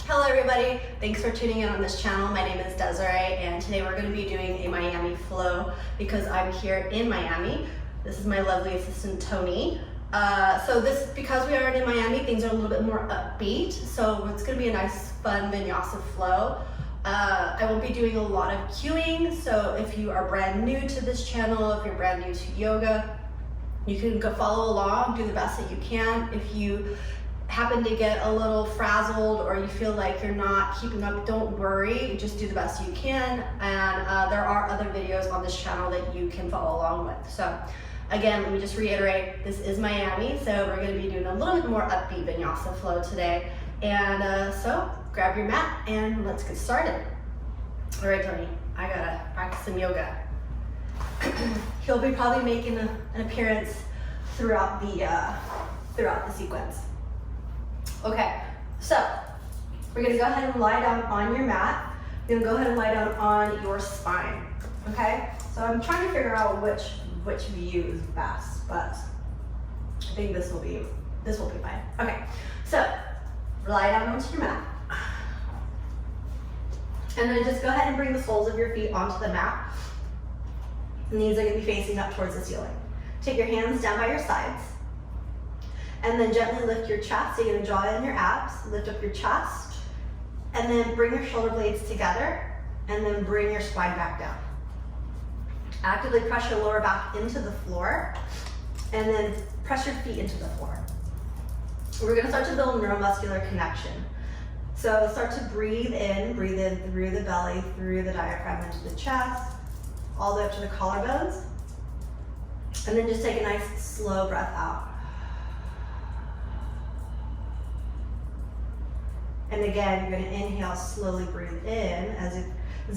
Hello everybody, thanks for tuning in on this channel. My name is Desiree and today we're going to be doing a Miami flow because I'm here in Miami. This is my lovely assistant Tony. Because we are in Miami, things are a little bit more upbeat, so it's going to be a nice fun vinyasa flow. I won't be doing a lot of cueing, so if you are brand new to this channel, if you're brand new to yoga, you can go follow along, do the best that you can. If you happen to get a little frazzled or you feel like you're not keeping up, don't worry, just do the best you can. And there are other videos on this channel that you can follow along with. So again, let me just reiterate, this is Miami, so we're going to be doing a little bit more upbeat vinyasa flow today. And so grab your mat and let's get started. All right, Tony, I gotta practice some yoga. He'll be probably making an appearance throughout the sequence. Okay, so we're gonna go ahead and lie down on your mat. You're gonna go ahead and lie down on your spine. Okay, so I'm trying to figure out which view is best, but I think this will be fine. Okay, so lie down onto your mat, and then just go ahead and bring the soles of your feet onto the mat. Knees are gonna be facing up towards the ceiling. Take your hands down by your sides. And then gently lift your chest. So you're gonna draw in your abs, lift up your chest, and then bring your shoulder blades together, and then bring your spine back down. Actively press your lower back into the floor, and then press your feet into the floor. We're gonna start to build neuromuscular connection. So start to breathe in through the belly, through the diaphragm into the chest, all the way up to the collarbones. And then just take a nice slow breath out. And again, you're gonna inhale, slowly breathe in as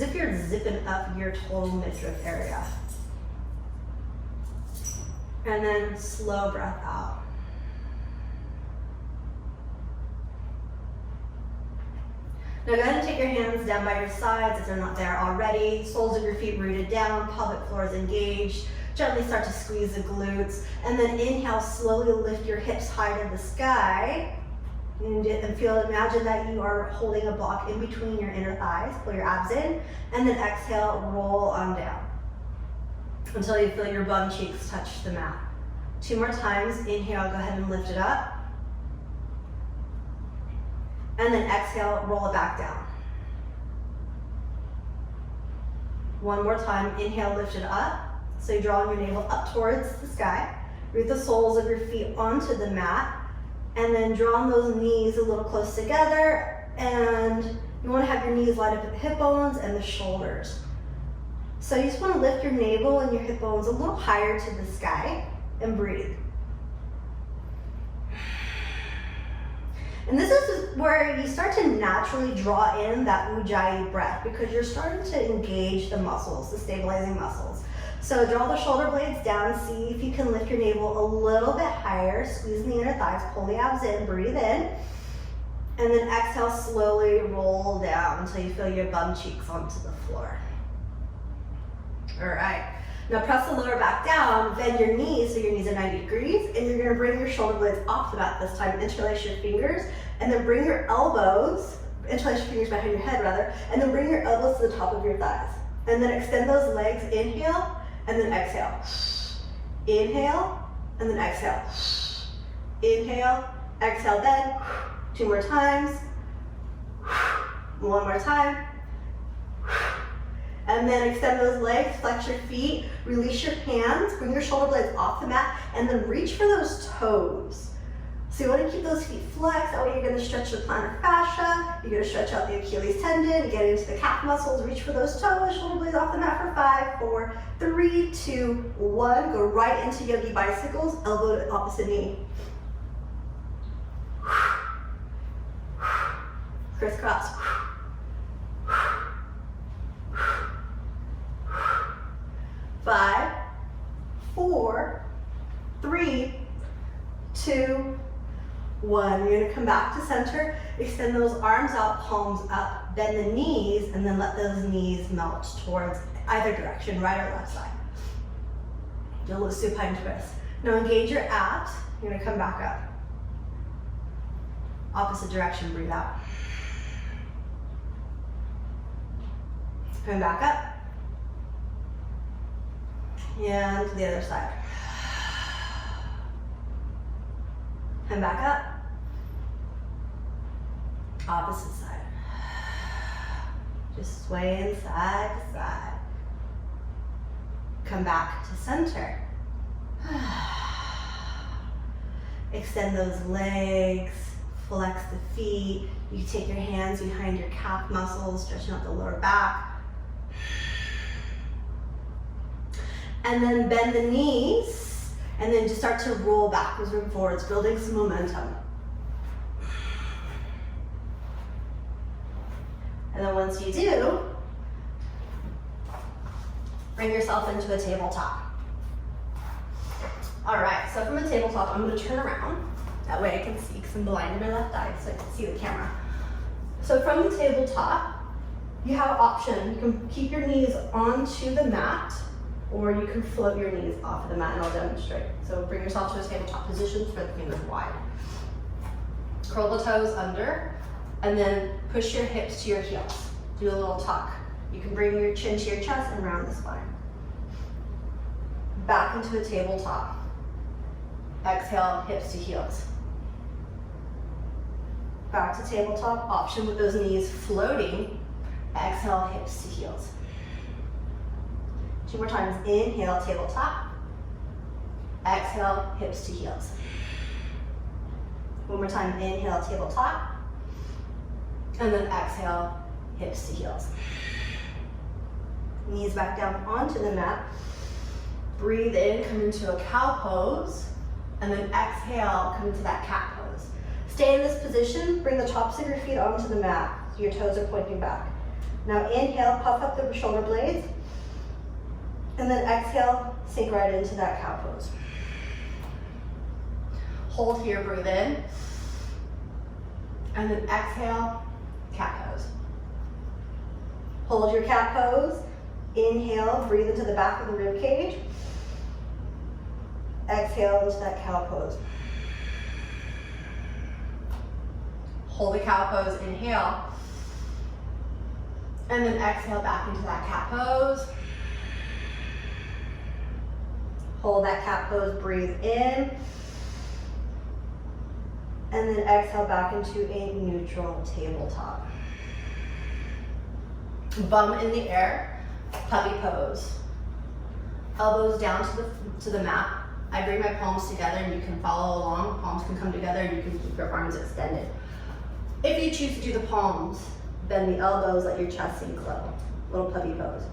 if you're zipping up your total midriff area. And then slow breath out. Now go ahead and take your hands down by your sides if they're not there already. Soles of your feet rooted down, pelvic floor is engaged. Gently start to squeeze the glutes. And then inhale, slowly lift your hips high to the sky. And imagine that you are holding a block in between your inner thighs. Pull your abs in. And then exhale, roll on down until you feel your bum cheeks touch the mat. 2 more times. Inhale, go ahead and lift it up. And then exhale, roll it back down. 1 more time, inhale, lift it up. So you're drawing your navel up towards the sky. Root the soles of your feet onto the mat. And then drawing those knees a little close together. And you wanna have your knees line up at the hip bones and the shoulders. So you just wanna lift your navel and your hip bones a little higher to the sky and breathe. And this is where you start to naturally draw in that Ujjayi breath because you're starting to engage the muscles, the stabilizing muscles. So draw the shoulder blades down, see if you can lift your navel a little bit higher, squeeze the inner thighs, pull the abs in, breathe in, and then exhale, slowly roll down until you feel your bum cheeks onto the floor. All right. Now press the lower back down, bend your knees so your knees are 90 degrees, and you're gonna bring your shoulder blades off the mat this time. Interlace your fingers, and then bring your elbows, interlace your fingers behind your head rather, and then bring your elbows to the top of your thighs. And then extend those legs, inhale, and then exhale. Inhale, and then exhale. Inhale, exhale, bend. 2 more times. 1 more time. And then extend those legs, flex your feet, release your hands, bring your shoulder blades off the mat, and then reach for those toes. So you want to keep those feet flexed, that way you're going to stretch the plantar fascia, you're going to stretch out the Achilles tendon, get into the calf muscles, reach for those toes, shoulder blades off the mat for 5, 4, 3, 2, 1. Go right into yogi bicycles, elbow to opposite knee. Crisscross. 5, 4, 3, 2, 1. You're gonna come back to center, extend those arms out, palms up, bend the knees, and then let those knees melt towards either direction, right or left side. Do a little supine twist. Now engage your abs. You're gonna come back up. Opposite direction, breathe out. Coming back up. And to the other side. And back up. Opposite side. Just swaying side to side. Come back to center. Extend those legs, flex the feet. You can take your hands behind your calf muscles, stretching out the lower back. And then bend the knees, and then just start to roll backwards and forwards, building some momentum. And then once you do, bring yourself into a tabletop. All right, so from a tabletop, I'm gonna turn around. That way I can see, because I'm blind in my left eye, so I can see the camera. So from the tabletop, you have an option. You can keep your knees onto the mat, or you can float your knees off of the mat, and I'll demonstrate. So bring yourself to a tabletop position, spread the fingers wide. Curl the toes under, and then push your hips to your heels. Do a little tuck. You can bring your chin to your chest and round the spine. Back into a tabletop. Exhale, hips to heels. Back to tabletop, option with those knees floating. Exhale, hips to heels. 2 more times, inhale, tabletop. Exhale, hips to heels. 1 more time, inhale, tabletop. And then exhale, hips to heels. Knees back down onto the mat. Breathe in, come into a cow pose. And then exhale, come into that cat pose. Stay in this position, bring the tops of your feet onto the mat, so your toes are pointing back. Now inhale, puff up the shoulder blades. And then exhale, sink right into that cow pose. Hold here, breathe in. And then exhale, cat pose. Hold your cat pose. Inhale, breathe into the back of the rib cage. Exhale into that cow pose. Hold the cow pose, inhale. And then exhale back into that cat pose. Hold that cat pose, breathe in. And then exhale back into a neutral tabletop. Bum in the air, puppy pose. Elbows down to the mat. I bring my palms together and you can follow along. Palms can come together and you can keep your arms extended. If you choose to do the palms, bend the elbows, let your chest sink low. Little puppy pose.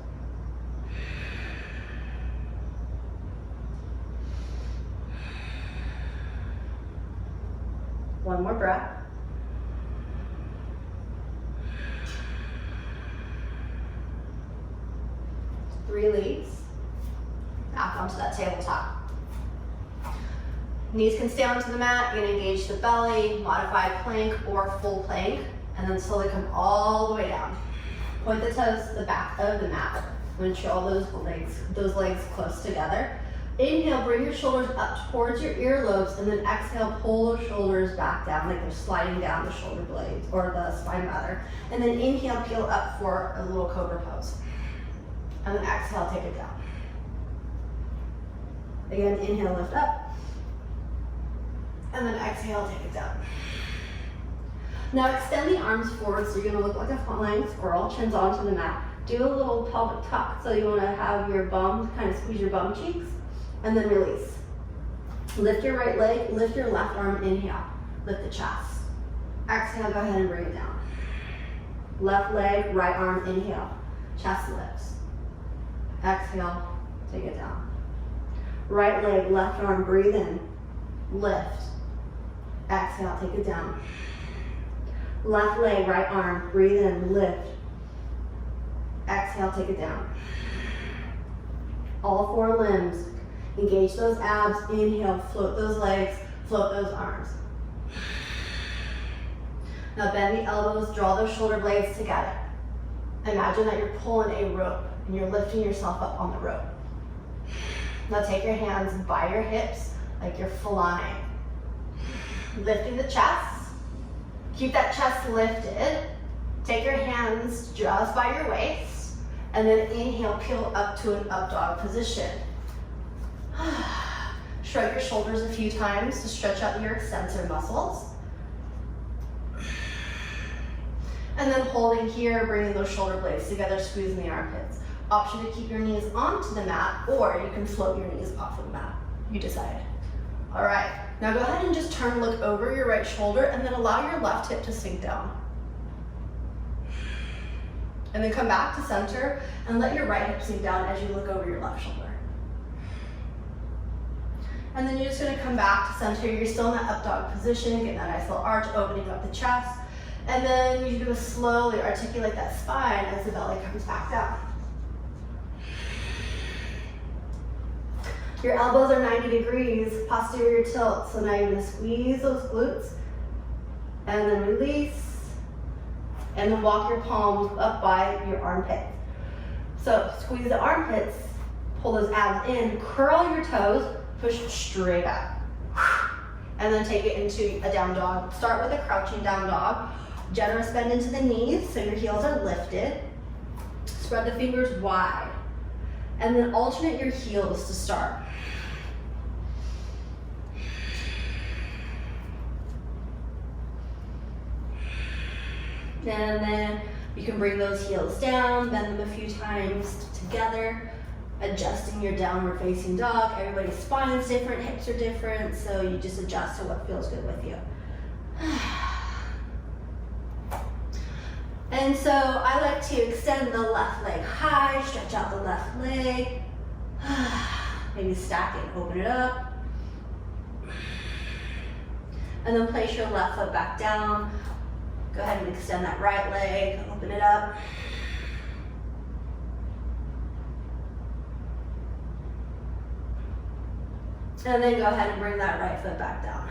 One more breath. Release. Back onto that tabletop. Knees can stay onto the mat. You're gonna engage the belly, modified plank or full plank, and then slowly come all the way down. Point the toes to the back of the mat. Ensure all those legs close together. Inhale, bring your shoulders up towards your earlobes, and then exhale, pull those shoulders back down like they're sliding down the shoulder blades, or the spine rather. And then inhale, peel up for a little cobra pose. And then exhale, take it down. Again, inhale, lift up. And then exhale, take it down. Now extend the arms forward so you're gonna look like a flying squirrel, chins onto the mat. Do a little pelvic tuck, so you wanna have your bum, kind of squeeze your bum cheeks, and then release. Lift your right leg, lift your left arm, inhale. Lift the chest. Exhale, go ahead and bring it down. Left leg, right arm, inhale. Chest lifts. Exhale, take it down. Right leg, left arm, breathe in. Lift. Exhale, take it down. Left leg, right arm, breathe in, lift. Exhale, take it down. All 4 limbs. Engage those abs, inhale, float those legs, float those arms. Now bend the elbows, draw those shoulder blades together. Imagine that you're pulling a rope and you're lifting yourself up on the rope. Now take your hands by your hips like you're flying. Lifting the chest. Keep that chest lifted. Take your hands just by your waist And then inhale, peel up to an up dog position. Shrug your shoulders a few times to stretch out your extensor muscles. And then holding here, bringing those shoulder blades together, squeezing the armpits. Option to keep your knees onto the mat, or you can float your knees off of the mat. You decide. All right, now go ahead and just turn, look over your right shoulder, and then allow your left hip to sink down. And then come back to center and let your right hip sink down as you look over your left shoulder. And then you're just gonna come back to center. You're still in that up dog position, getting that nice little arch, opening up the chest. And then you're gonna slowly articulate that spine as the belly comes back down. Your elbows are 90 degrees, posterior tilt. So now you're gonna squeeze those glutes and then release. And then walk your palms up by your armpits. So squeeze the armpits, pull those abs in, curl your toes, push straight up. And then take it into a down dog. Start with a crouching down dog. Generous bend into the knees so your heels are lifted. Spread the fingers wide. And then alternate your heels to start. And then you can bring those heels down, bend them a few times together, adjusting your downward facing dog. Everybody's spine is different, hips are different, so you just adjust to what feels good with you. And so I like to extend the left leg high, stretch out the left leg, maybe stack it, open it up. And then place your left foot back down. Go ahead and extend that right leg, open it up. And then go ahead and bring that right foot back down.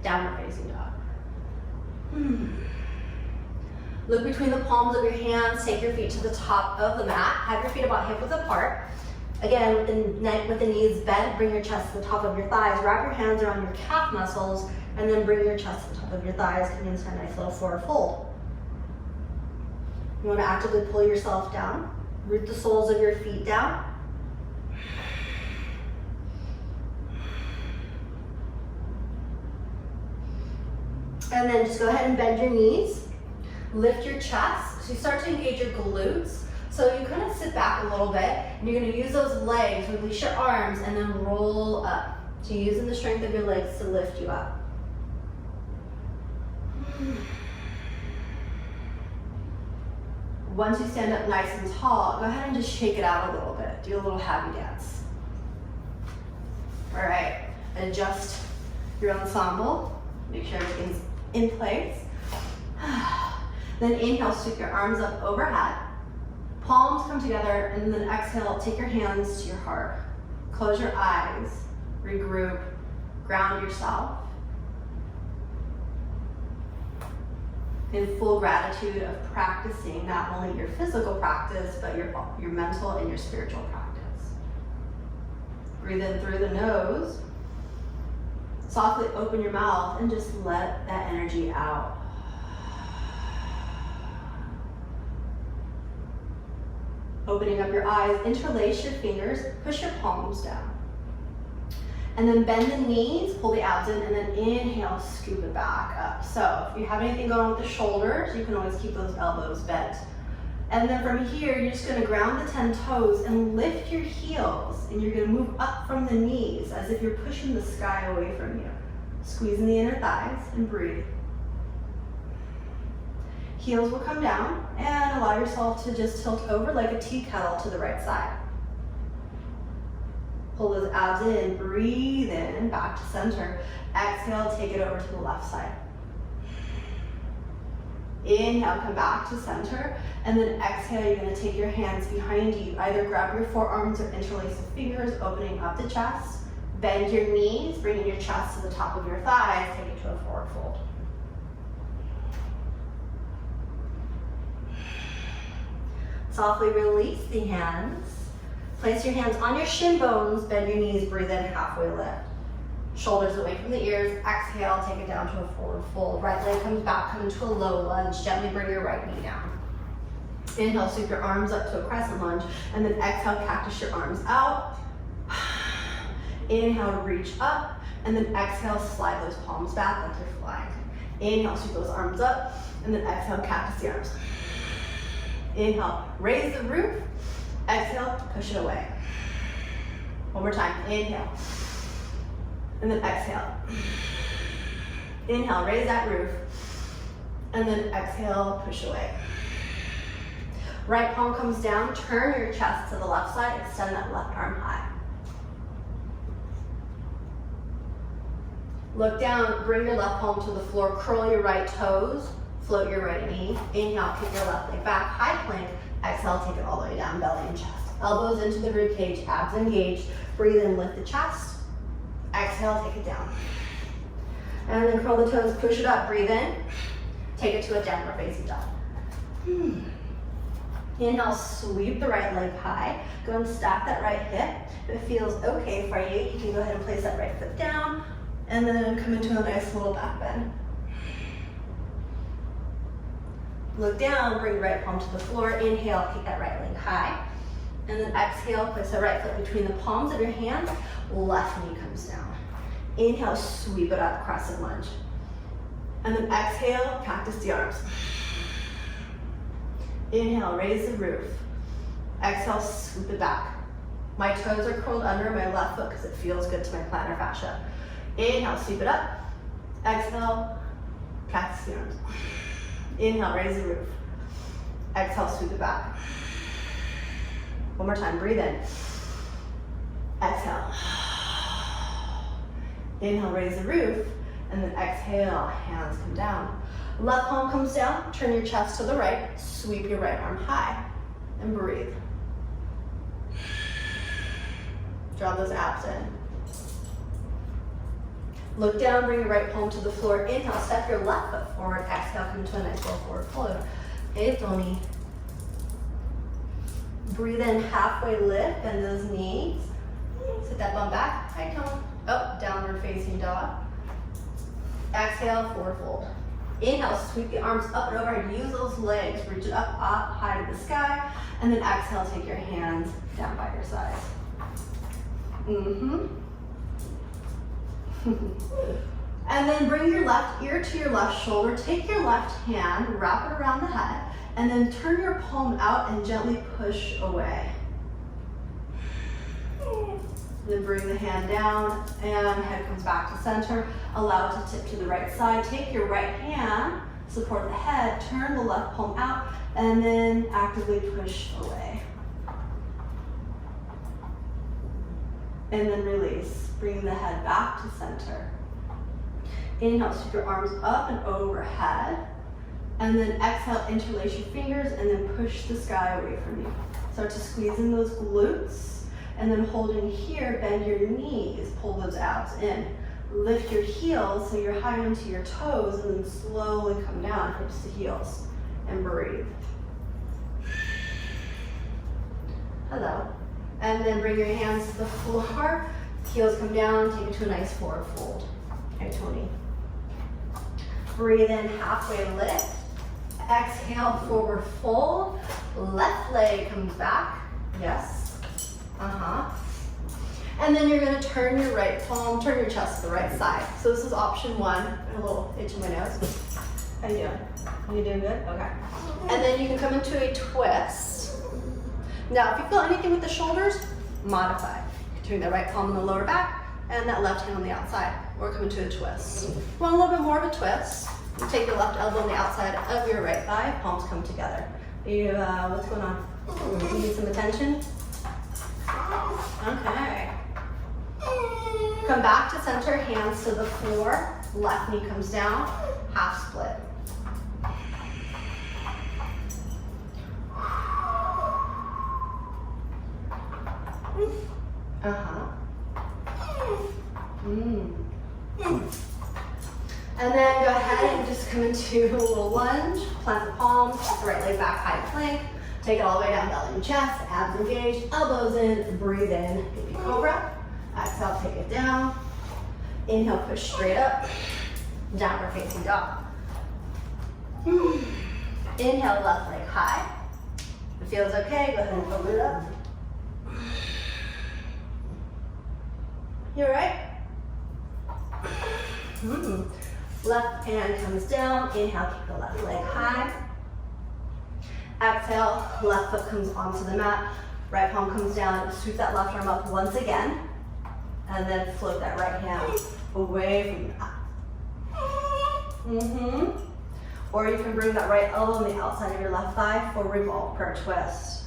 Downward facing dog. Look between the palms of your hands, take your feet to the top of the mat. Have your feet about hip width apart. Again, with the knees bent, bring your chest to the top of your thighs. Wrap your hands around your calf muscles, and then bring your chest to the top of your thighs, coming into a nice little forward fold. You want to actively pull yourself down. Root the soles of your feet down. And then just go ahead and bend your knees. Lift your chest. So you start to engage your glutes. So you kind of sit back a little bit, and you're going to use those legs, release your arms, and then roll up. So you're using the strength of your legs to lift you up. Once you stand up nice and tall, go ahead and just shake it out a little bit. Do a little happy dance. All right, adjust your ensemble. Make sure everything's in place. Then inhale, sweep your arms up overhead. Palms come together, and then exhale, take your hands to your heart. Close your eyes, regroup, ground yourself. In full gratitude of practicing not only your physical practice, but your mental and your spiritual practice. Breathe in through the nose. Softly open your mouth and just let that energy out. Opening up your eyes, interlace your fingers, push your palms down. And then bend the knees, pull the abs in, and then inhale, scoop it back up. So if you have anything going on with the shoulders, you can always keep those elbows bent. And then from here, you're just gonna ground the 10 toes and lift your heels. And you're gonna move up from the knees as if you're pushing the sky away from you. Squeezing the inner thighs and breathe. Heels will come down and allow yourself to just tilt over like a tea kettle to the right side. Pull those abs in, breathe in, back to center. Exhale, take it over to the left side. Inhale, come back to center, and then exhale, you're gonna take your hands behind you. Either grab your forearms or interlace the fingers, opening up the chest. Bend your knees, bringing your chest to the top of your thighs, take it to a forward fold. Softly release the hands. Place your hands on your shin bones, bend your knees, breathe in, halfway lift. Shoulders away from the ears, exhale, take it down to a forward fold. Right leg comes back, come into a low lunge. Gently bring your right knee down. Inhale, sweep your arms up to a crescent lunge, and then exhale, cactus your arms out. Inhale, reach up, and then exhale, slide those palms back like you're flying. Inhale, sweep those arms up, and then exhale, cactus the arms. Inhale, raise the roof. Exhale, push it away. One more time, inhale, and then exhale. Inhale, raise that roof, and then exhale, push away. Right palm comes down, turn your chest to the left side, extend that left arm high. Look down, bring your left palm to the floor, curl your right toes, float your right knee. Inhale, kick your left leg back, high plank. Exhale, take it all the way down, belly and chest. Elbows into the rib cage, abs engaged. Breathe in, lift the chest. Exhale, take it down. And then curl the toes, push it up, breathe in. Take it to a downward facing dog. Inhale, sweep the right leg high. Go and stack that right hip. If it feels okay for you, you can go ahead and place that right foot down and then come into a nice little back bend. Look down, bring right palm to the floor. Inhale, kick that right leg high. And then exhale, place the right foot between the palms of your hands. Left knee comes down. Inhale, sweep it up, crescent lunge. And then exhale, cactus the arms. Inhale, raise the roof. Exhale, swoop it back. My toes are curled under my left foot because it feels good to my plantar fascia. Inhale, sweep it up. Exhale, cactus the arms. Inhale, raise the roof. Exhale, sweep it back. One more time, breathe in. Exhale. Inhale, raise the roof. And then exhale, hands come down. Left palm comes down, turn your chest to the right, sweep your right arm high, and breathe. Draw those abs in. Look down, bring your right palm to the floor. Inhale, step your left foot forward. Exhale, come to a nice little forward fold. Hey, Tony. Breathe in, halfway lift, bend those knees. Sit that bum back, high tone. Oh, downward facing dog. Exhale, forward fold. Inhale, sweep the arms up and overhead. Use those legs, reach it up high to the sky. And then exhale, take your hands down by your sides. And then bring your left ear to your left shoulder. Take your left hand, wrap it around the head, and then turn your palm out and gently push away. Then bring the hand down and head comes back to center. Allow it to tip to the right side. Take your right hand, support the head, turn the left palm out, and then actively push away. And then release. Bring the head back to center. Inhale, sweep your arms up and overhead. And then exhale, interlace your fingers and then push the sky away from you. Start to squeeze in those glutes. And then holding here, bend your knees, pull those abs in. Lift your heels so you're high into your toes and then slowly come down, hips to heels, and breathe. Hello. And then bring your hands to the floor, heels come down, take it to a nice forward fold. Okay, Tony. Breathe in, halfway lift. Exhale, forward fold. Left leg comes back. Yes. And then you're gonna turn your right palm, turn your chest to the right side. So this is option one. A little itch in my nose. How you doing? Are you doing good? Okay. And then you can come into a twist. Now, if you feel anything with the shoulders, modify. You can turn the right palm on the lower back and that left hand on the outside, or come into a twist. Want a little bit more of a twist? You take your left elbow on the outside of your right thigh, palms come together. What's going on? You need some attention? Okay. Come back to center, hands to the floor, left knee comes down, half split. And then go ahead and just come into a little lunge, plant the palms, the right leg back, high plank. Take it all the way down, belly and chest, abs engaged, elbows in, breathe in, baby cobra. Exhale, take it down. Inhale, push straight up, downward facing dog. Inhale, left leg high. If it feels okay, go ahead and open it up. You all right? Left hand comes down. Inhale, keep the left leg high. Exhale, left foot comes onto the mat. Right palm comes down. Sweep that left arm up once again. And then float that right hand away from the mat. Or you can bring that right elbow on the outside of your left thigh, forward ball per twist.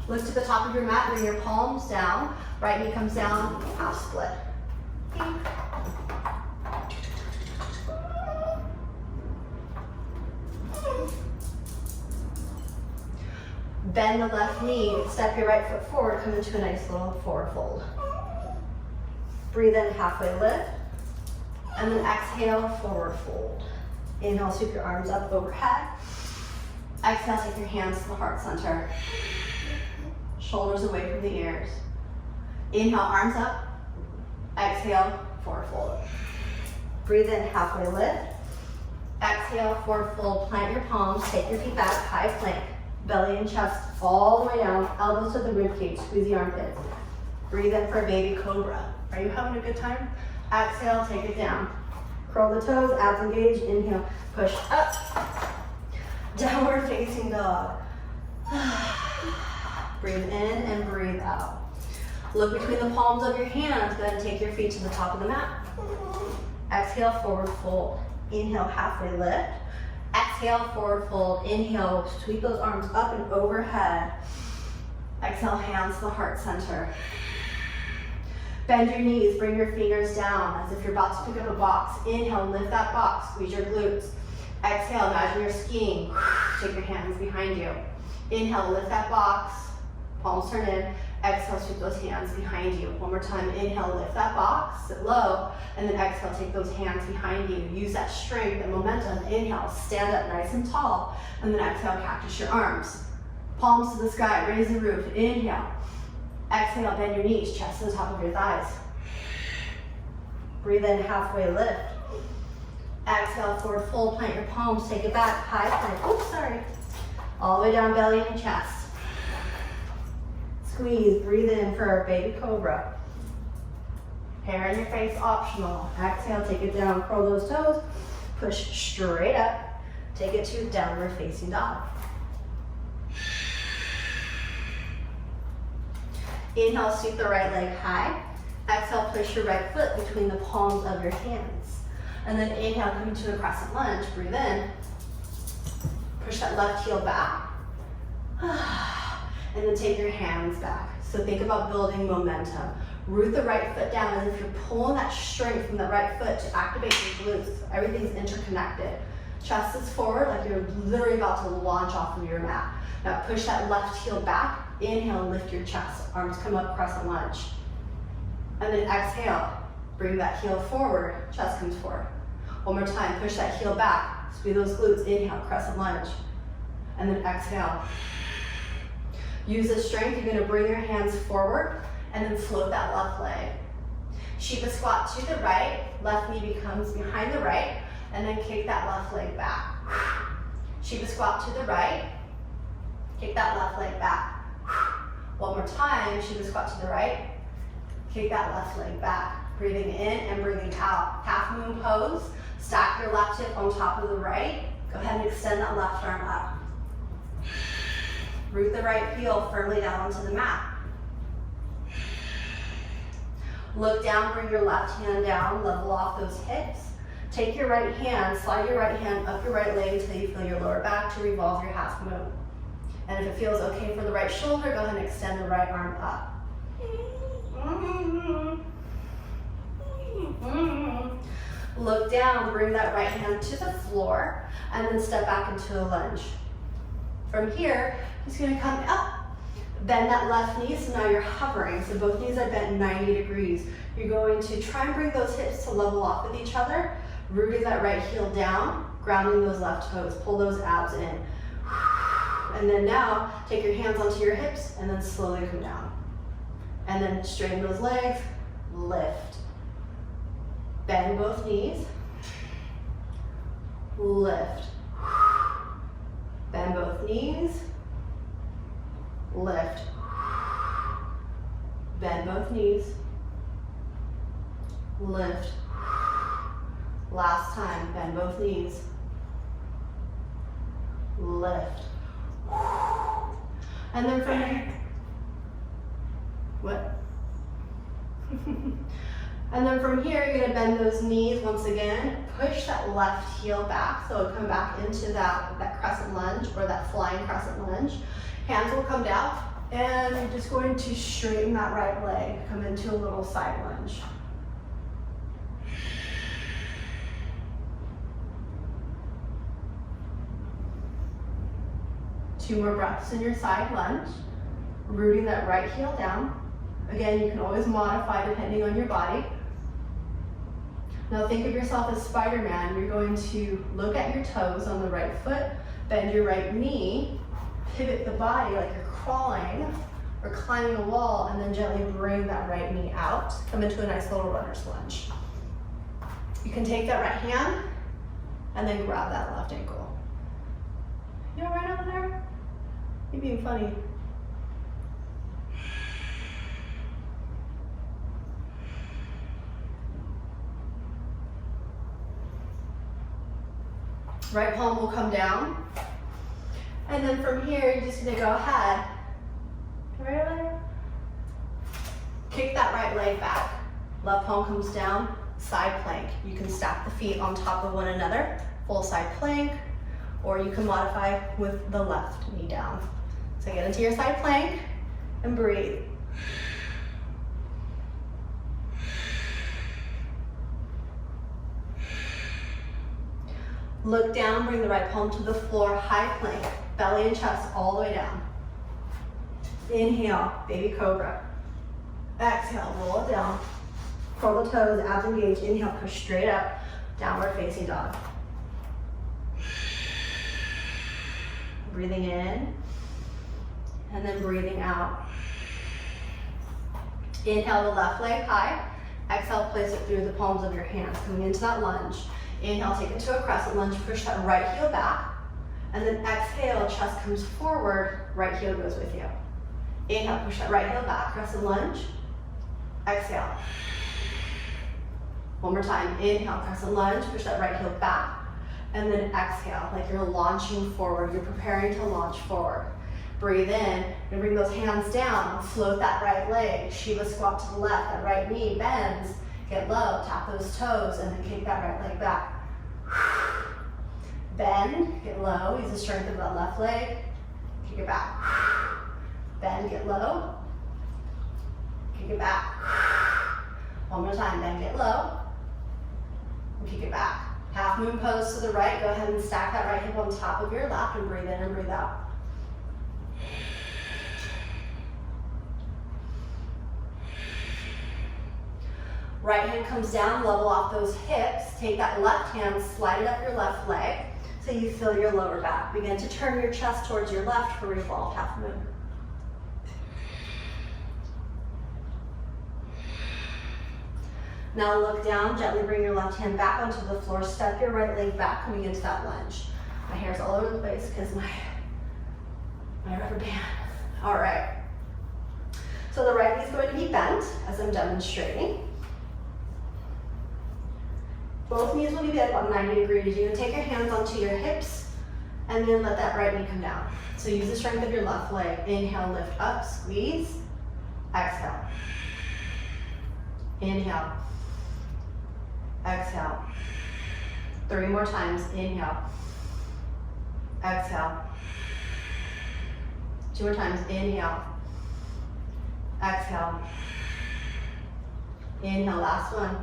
Look to the top of your mat, bring your palms down. Right knee comes down, half split. Bend the left knee, step your right foot forward, come into a nice little forward fold. Breathe in, halfway lift, and then exhale, forward fold. Inhale, sweep your arms up overhead. Exhale, take your hands to the heart center. Shoulders away from the ears. Inhale, arms up. Exhale, forward fold. Breathe in, halfway lift. Exhale, forward fold, plant your palms, take your feet back, high plank. Belly and chest all the way down, elbows to the rib cage, squeeze the armpits. Breathe in for baby cobra. Are you having a good time? Exhale, take it down. Curl the toes, abs engaged, inhale, push up. Downward facing dog. Breathe in and breathe out. Look between the palms of your hands, go ahead and take your feet to the top of the mat. Exhale, forward fold. Inhale, halfway lift. Exhale, forward fold. Inhale, sweep those arms up and overhead. Exhale, hands to the heart center. Bend your knees, bring your fingers down as if you're about to pick up a box. Inhale, lift that box, squeeze your glutes. Exhale, imagine you're skiing. Take your hands behind you. Inhale, lift that box, palms turn in. Exhale, sweep those hands behind you. One more time, inhale, lift that box, sit low, and then exhale, take those hands behind you. Use that strength and momentum. Inhale, stand up nice and tall, and then exhale, cactus your arms. Palms to the sky, raise the roof. Inhale. Exhale, bend your knees, chest to the top of your thighs. Breathe in, halfway lift. Exhale, forward fold, plant your palms, take it back, high plank. Oops, sorry. All the way down, belly and chest. Squeeze, breathe in for our baby cobra. Hair in your face, optional. Exhale, take it down, curl those toes, push straight up. Take it to downward facing dog. Inhale, sweep the right leg high. Exhale, place your right foot between the palms of your hands. And then inhale, come into a crescent lunge, breathe in. Push that left heel back. And then take your hands back. So think about building momentum. Root the right foot down as if you're pulling that strength from the right foot to activate your glutes. Everything's interconnected. Chest is forward like you're literally about to launch off of your mat. Now push that left heel back. Inhale, lift your chest. Arms come up, crescent lunge. And then exhale, bring that heel forward, chest comes forward. One more time, push that heel back. Squeeze those glutes, inhale, crescent lunge. And then exhale. Use the strength, you're gonna bring your hands forward and then float that left leg. Shiva squat to the right, left knee becomes behind the right, and then kick that left leg back. Shiva squat to the right, kick that left leg back. One more time, Shiva squat to the right, kick that left leg back. Breathing in and breathing out. Half moon pose, stack your left hip on top of the right. Go ahead and extend that left arm up. Root the right heel firmly down onto the mat. Look down, bring your left hand down, level off those hips. Take your right hand, slide your right hand up your right leg until you feel your lower back to revolve your half moon. And if it feels okay for the right shoulder, go ahead and extend the right arm up. Look down, bring that right hand to the floor, and then step back into a lunge. From here, it's gonna come up. Bend that left knee, so now you're hovering. So both knees are bent 90 degrees. You're going to try and bring those hips to level off with each other, rooting that right heel down, grounding those left toes, pull those abs in. And then now, take your hands onto your hips and then slowly come down. And then straighten those legs, lift. Bend both knees. Lift. Bend both knees. Lift. Bend both knees. Lift. Last time, bend both knees. Lift. And then from here, what? And then from here, you're gonna bend those knees once again. Push that left heel back, so it'll come back into that crescent lunge or that flying crescent lunge. Hands will come down, and you're just going to straighten that right leg, come into a little side lunge. Two more breaths in your side lunge, rooting that right heel down. Again, you can always modify depending on your body. Now think of yourself as Spider-Man. You're going to look at your toes on the right foot, bend your right knee, pivot the body like you're crawling or climbing a wall, and then gently bring that right knee out. Come into a nice little runner's lunge. You can take that right hand and then grab that left ankle. You all right over there? You're being funny. Right palm will come down. And then from here, you're just gonna go ahead. Right over there. Kick that right leg back. Left palm comes down, side plank. You can stack the feet on top of one another, full side plank, or you can modify with the left knee down. So get into your side plank and breathe. Look down, bring the right palm to the floor, high plank, belly and chest all the way down. Inhale, baby cobra. Exhale, roll it down. Curl the toes, abs engaged. Inhale, push straight up, downward facing dog. Breathing in, and then breathing out. Inhale the left leg high. Exhale, place it through the palms of your hands, coming into that lunge. Inhale, take it to a crescent lunge, push that right heel back. And then exhale, chest comes forward, right heel goes with you. Inhale, push that right heel back, crescent lunge. Exhale. One more time, inhale, crescent lunge, push that right heel back. And then exhale, like you're launching forward, you're preparing to launch forward. Breathe in, and bring those hands down, float that right leg, Shiva squat to the left, that right knee bends, get low, tap those toes, and then kick that right leg back. Bend, get low, use the strength of that left leg, kick it back. Bend, get low, kick it back. One more time, bend, get low, and kick it back. Half moon pose to the right, go ahead and stack that right hip on top of your left and breathe in and breathe out. Right hand comes down, level off those hips. Take that left hand, slide it up your left leg so you feel your lower back. Begin to turn your chest towards your left for revolved half moon. Now look down, gently bring your left hand back onto the floor, step your right leg back coming into that lunge. My hair's all over the place because my rubber band. All right. So the right knee is going to be bent as I'm demonstrating. Both knees will be bent about 90 degrees. You're gonna take your hands onto your hips and then let that right knee come down. So use the strength of your left leg. Inhale, lift up, squeeze. Exhale. Inhale. Exhale. 3 more times. Inhale. Exhale. 2 more times. Inhale. Exhale. Inhale, last one.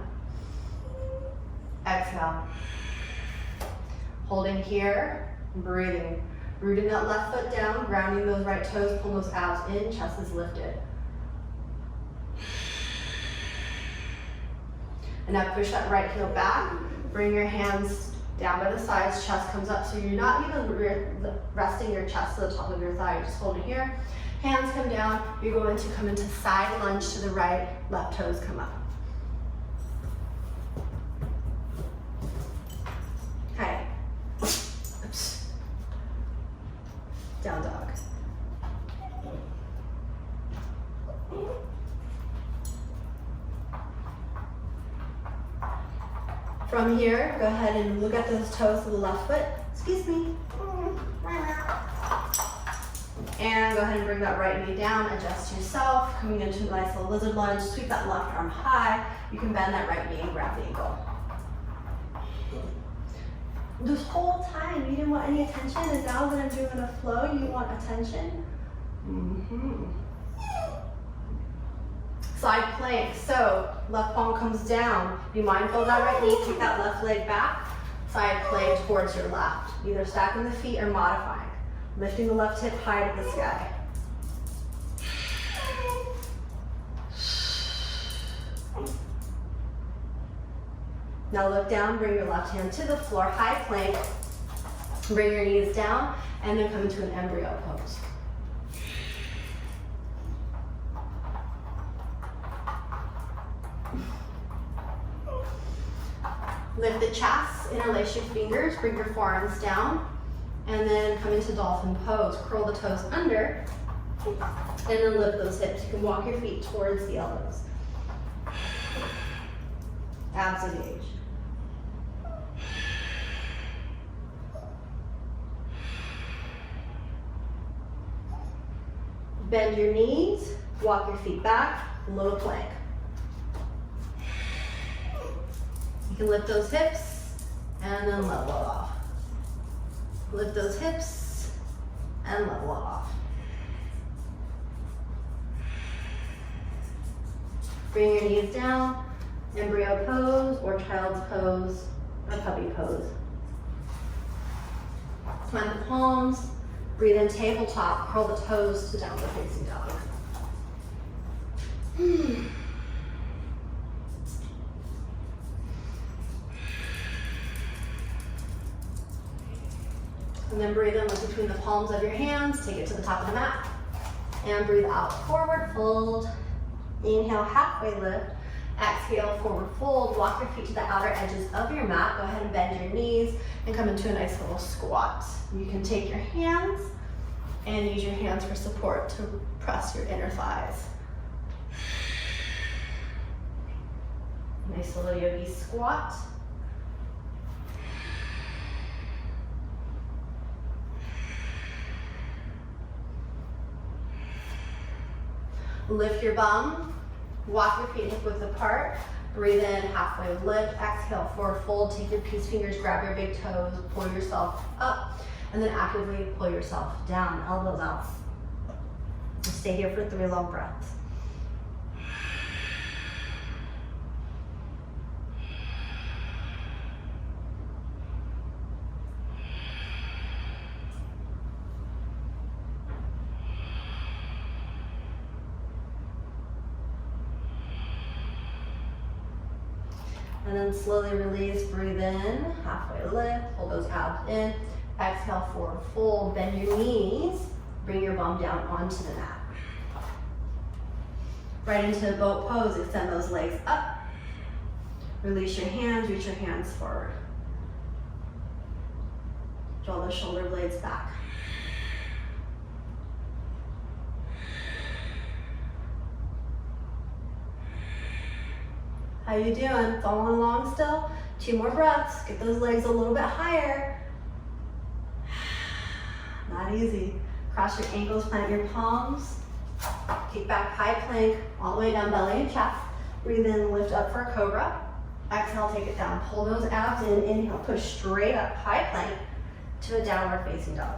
Exhale. Holding here, breathing. Rooting that left foot down, grounding those right toes, pull those abs in, chest is lifted. And now push that right heel back. Bring your hands down by the sides, chest comes up. So you're not even resting your chest to the top of your thigh. You're just holding here. Hands come down. You're going to come into side lunge to the right. Left toes come up. From here, go ahead and look at those toes of the left foot. Excuse me. And go ahead and bring that right knee down, adjust yourself, coming into a nice little lizard lunge, sweep that left arm high. You can bend that right knee and grab the ankle. This whole time, you didn't want any attention, and now that I'm doing a flow, you want attention? Side plank, so left palm comes down. Be mindful of that right knee, take that left leg back. Side plank towards your left. Either stacking the feet or modifying. Lifting the left hip high to the sky. Now look down, bring your left hand to the floor, high plank. Bring your knees down, and then come into an embryo pose. Lift the chest, interlace your fingers, bring your forearms down, and then come into dolphin pose. Curl the toes under, and then lift those hips. You can walk your feet towards the elbows. Abs engage. Bend your knees, walk your feet back, low plank. You can lift those hips and then level it off. Lift those hips and level it off. Bring your knees down, embryo pose or child's pose or puppy pose. Plant the palms, breathe in tabletop, curl the toes to downward facing dog. And then breathe in, look between the palms of your hands, take it to the top of the mat. And breathe out, forward fold. Inhale, halfway lift. Exhale, forward fold. Walk your feet to the outer edges of your mat. Go ahead and bend your knees and come into a nice little squat. You can take your hands and use your hands for support to press your inner thighs. Nice little yogi squat. Lift your bum, walk your feet hip width apart, breathe in, halfway lift, exhale, forward fold, take your peace fingers, grab your big toes, pull yourself up, and then actively pull yourself down, elbows out. Stay here for 3 long breaths. And then slowly release, breathe in, halfway lift, pull those abs in, exhale, forward fold, bend your knees, bring your bum down onto the mat. Right into boat pose, extend those legs up, release your hands, reach your hands forward. Draw the shoulder blades back. How you doing? Following along still? 2 more breaths. Get those legs a little bit higher. Not easy. Cross your ankles, plant your palms. Kick back, high plank, all the way down, belly and chest. Breathe in, lift up for a cobra. Exhale, take it down. Pull those abs in. Inhale, push straight up, high plank to a downward facing dog.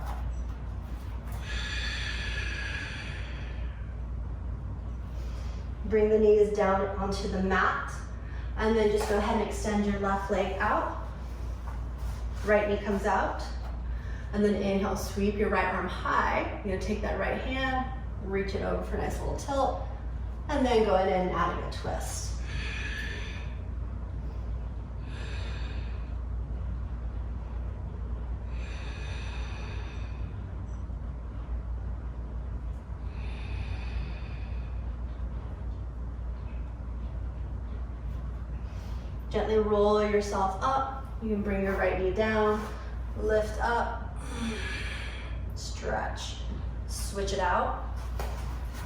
Bring the knees down onto the mat. And then just go ahead and extend your left leg out. Right knee comes out. And then inhale, sweep your right arm high. You're gonna take that right hand, reach it over for a nice little tilt, and then go ahead and adding a twist. Gently roll yourself up. You can bring your right knee down, lift up, stretch, switch it out.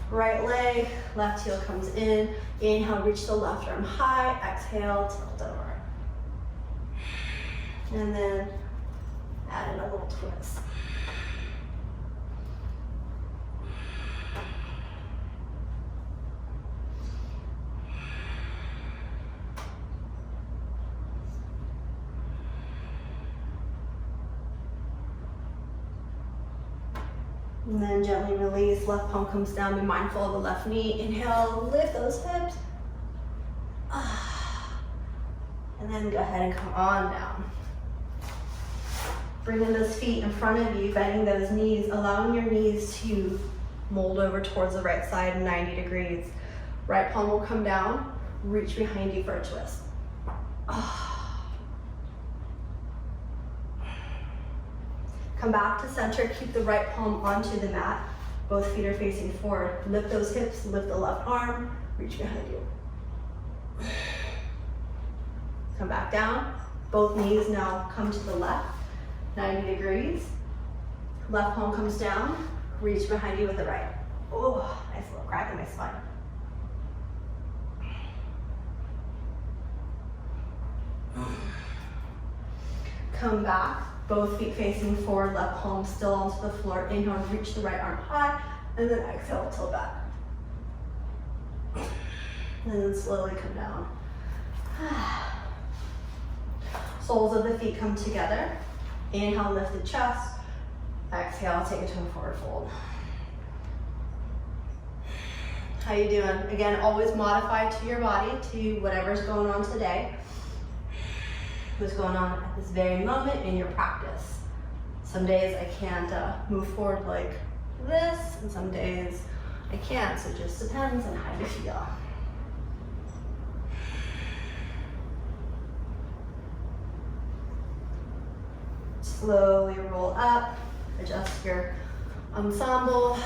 Right leg, left heel comes in. Inhale, reach the left arm high. Exhale, tilt over. And then add in a little twist. And then gently release, left palm comes down, be mindful of the left knee. Inhale, lift those hips. And then go ahead and come on down. Bringing those feet in front of you, bending those knees, allowing your knees to mold over towards the right side 90 degrees. Right palm will come down, reach behind you for a twist. Come back to center, keep the right palm onto the mat. Both feet are facing forward. Lift those hips, lift the left arm, reach behind you. Come back down. Both knees now come to the left, 90 degrees. Left palm comes down, reach behind you with the right. Oh, nice little crack in my spine. Come back, both feet facing forward, left palm still onto the floor. Inhale, reach the right arm high, and then exhale, tilt back. And then slowly come down. Soles of the feet come together. Inhale, lift the chest. Exhale, take it to a forward fold. How you doing? Again, always modify to your body, to whatever's going on today. What's going on at this very moment in your practice. Some days I can't move forward like this, and some days I can't, so it just depends on how you feel. Slowly roll up, adjust your ensemble,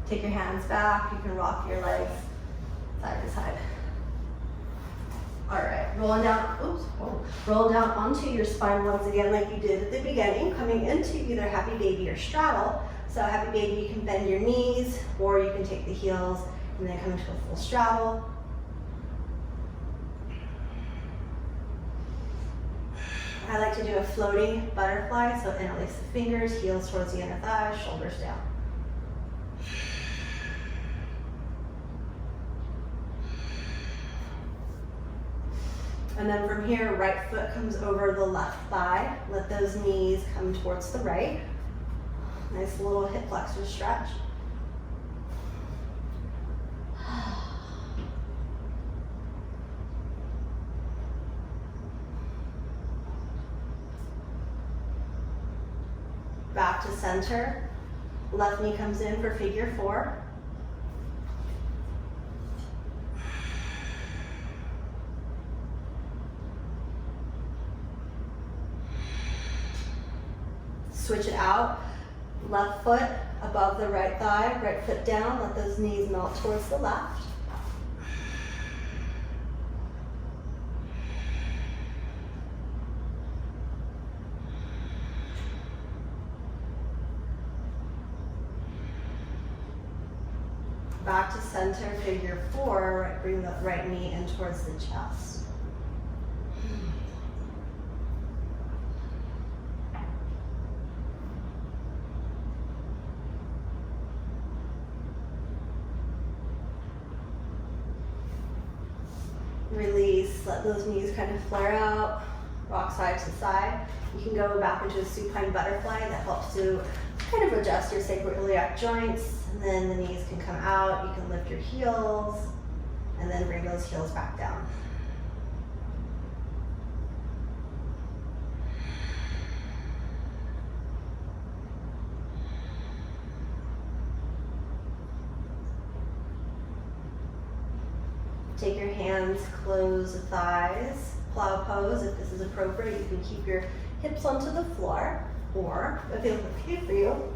take your hands back, you can rock your legs side to side. All right, rolling down onto your spine once again like you did at the beginning, coming into either happy baby or straddle. So happy baby, you can bend your knees, or you can take the heels and then come into a full straddle. I like to do a floating butterfly, so interlace the fingers, heels towards the inner thighs, shoulders down. And then from here, right foot comes over the left thigh. Let those knees come towards the right. Nice little hip flexor stretch. Back to center. Left knee comes in for figure four. Switch it out. Left foot above the right thigh, right foot down. Let those knees melt towards the left. Back to center, figure four. Bring the right knee in towards the chest. Release, let those knees kind of flare out, rock side to side. You can go back into a supine butterfly. That helps to kind of adjust your sacroiliac joints, and then the knees can come out. You can lift your heels, and then bring those heels back down. Take your hands, close the thighs, plow pose. If this is appropriate, you can keep your hips onto the floor, or if it feels okay for you,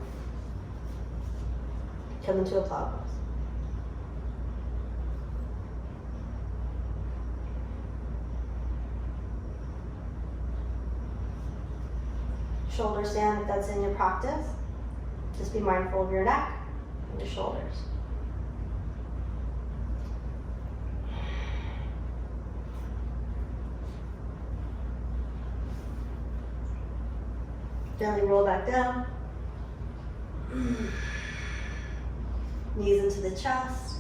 come into a plow pose. Shoulders down if that's in your practice. Just be mindful of your neck and your shoulders. Gently roll back down. Knees into the chest.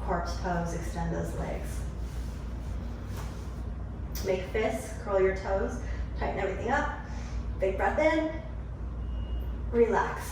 Corpse pose, extend those legs. Make fists, curl your toes, tighten everything up. Big breath in, relax.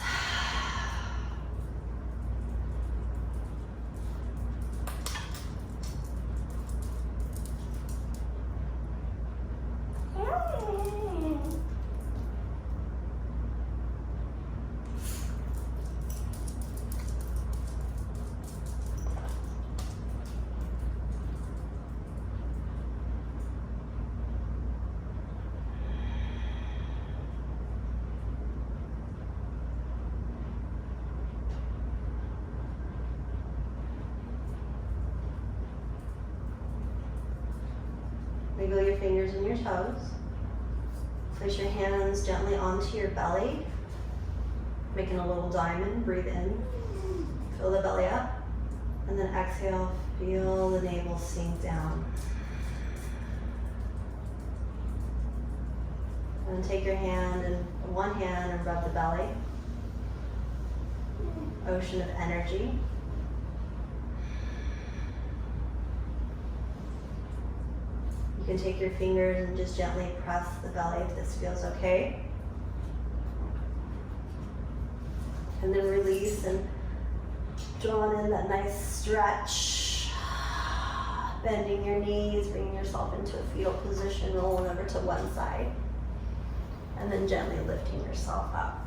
Wiggle your fingers and your toes. Place your hands gently onto your belly, making a little diamond. Breathe in, fill the belly up, and then exhale, feel the navel sink down. And take your hand in one hand and rub the belly. Ocean of energy. You can take your fingers and just gently press the belly if this feels okay. And then release and draw in that nice stretch. Bending your knees, bringing yourself into a fetal position, rolling over to one side. And then gently lifting yourself up.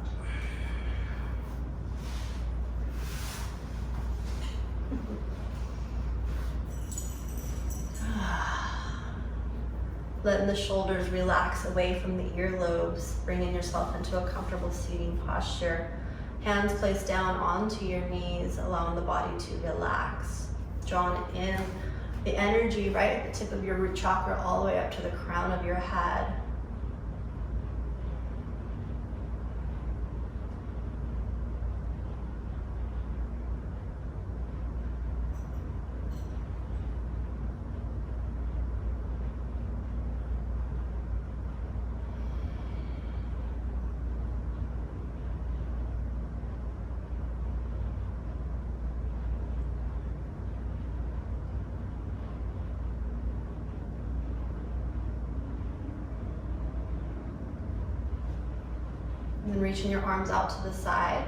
Letting the shoulders relax away from the earlobes, bringing yourself into a comfortable seating posture. Hands placed down onto your knees, allowing the body to relax. Drawn in the energy right at the tip of your root chakra all the way up to the crown of your head. And then reaching your arms out to the side.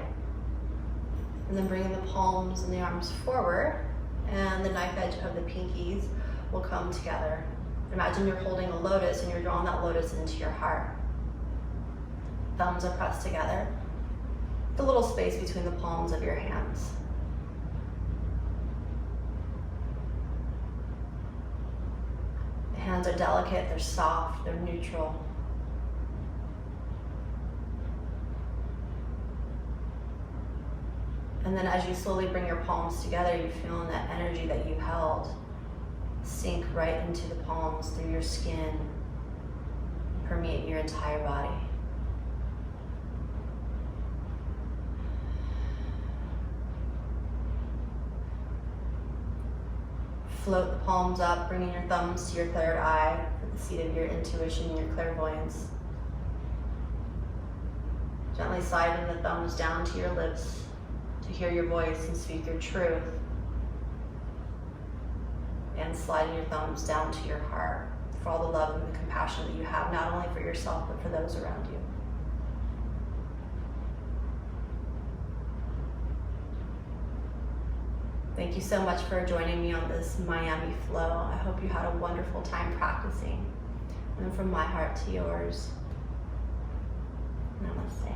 And then bringing the palms and the arms forward. And the knife edge of the pinkies will come together. Imagine you're holding a lotus and you're drawing that lotus into your heart. Thumbs are pressed together. The little space between the palms of your hands. The hands are delicate, they're soft, they're neutral. And then as you slowly bring your palms together, you're feeling that energy that you held sink right into the palms, through your skin, permeate your entire body. Float the palms up, bringing your thumbs to your third eye for the seat of your intuition and your clairvoyance. Gently sliding the thumbs down to your lips to hear your voice and speak your truth. And sliding your thumbs down to your heart for all the love and the compassion that you have, not only for yourself, but for those around you. Thank you so much for joining me on this Miami flow. I hope you had a wonderful time practicing. And from my heart to yours, namaste.